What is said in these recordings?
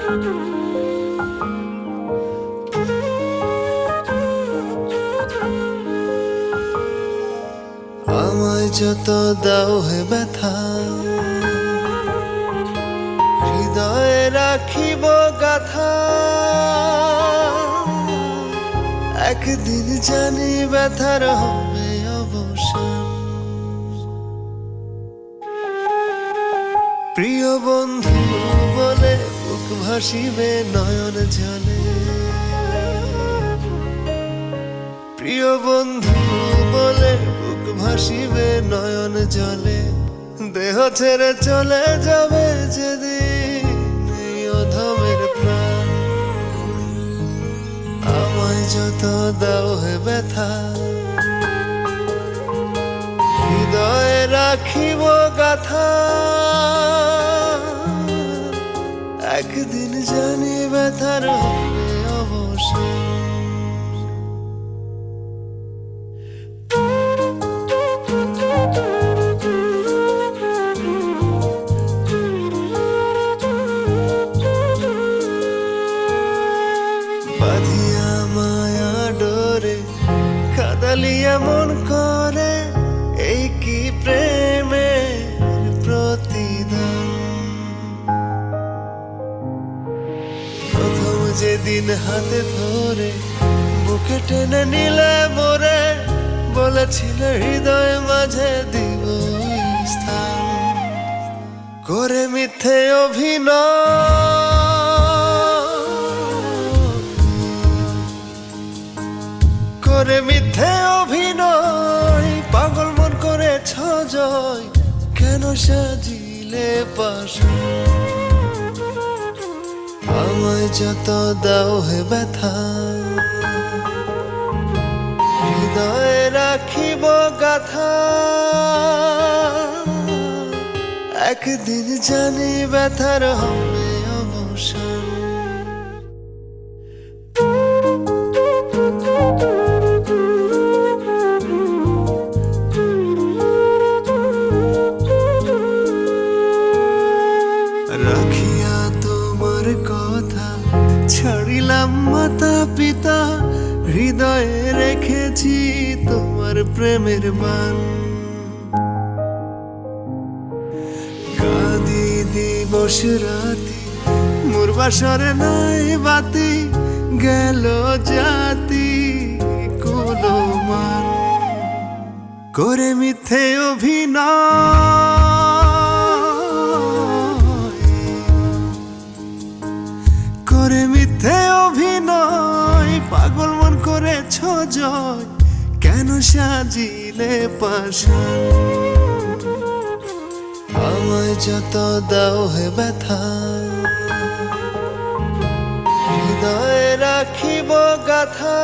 আমায় যত দাও হে ব্যথা, হৃদয়ে রাখিব গাথা। একদিন জানি ব্যথার হবে অবসান। প্রিয় বন্ধু বলে বুক ভাসিবে নয়ন জলে। প্রিয় বন্ধু বলে বুক ভাসিবে নয়ন জলে। দেহ ছেড়ে চলে যাবে যেদিন এই অধমের প্রাণ। আমায় যত দাও হে ব্যথা, হৃদয়ে রাখিব গাথা। একদিন জানি ব্যথার হবে অবসান। বাঁধিয়া মায়া ডোরে কাদালিয়া মন করে, এই কি প্রেমের প্রতিদান। প্রথম যেদিন হাতে ধরে বুকে টেনে নিলে মোরে, বলেছিলে হৃদয় মাঝে দিব স্থান। করে মিথ্যে অভিনয়, করে মিথ্যে অভিনয়, পাগল মন করেছ জয়। কেন সাজিলে পাশান। আমায় যত দাও হে ব্যথা, হৃদয়ে রাখিব গাথা। একদিন জানি ব্যথার হবে অবসান। রাখিয়া তোমার কথা ছাড়িলাম মাতা পিতা, হৃদয়ে রেখেছি তোমার প্রেমের বান। কাঁদি দিবস রাতি মোর বাসরে নাই বাতি, গেল জাতি কোনো মান। করে মিথ্যে অভিনয়, করে মিথ্যে অভিনয়, পাগল মন করেছ জয়। কেন সাজিলে পাশান। আমায় যত দাও হে ব্যথা, হৃদয়ে রাখিব গাথা।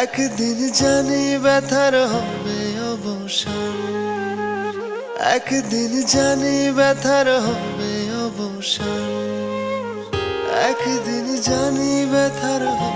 একদিন জানি ব্যথার হবে অবসান। একদিন জানি ব্যথার হবে অবসান। একদিন জানি ব্যথার হবে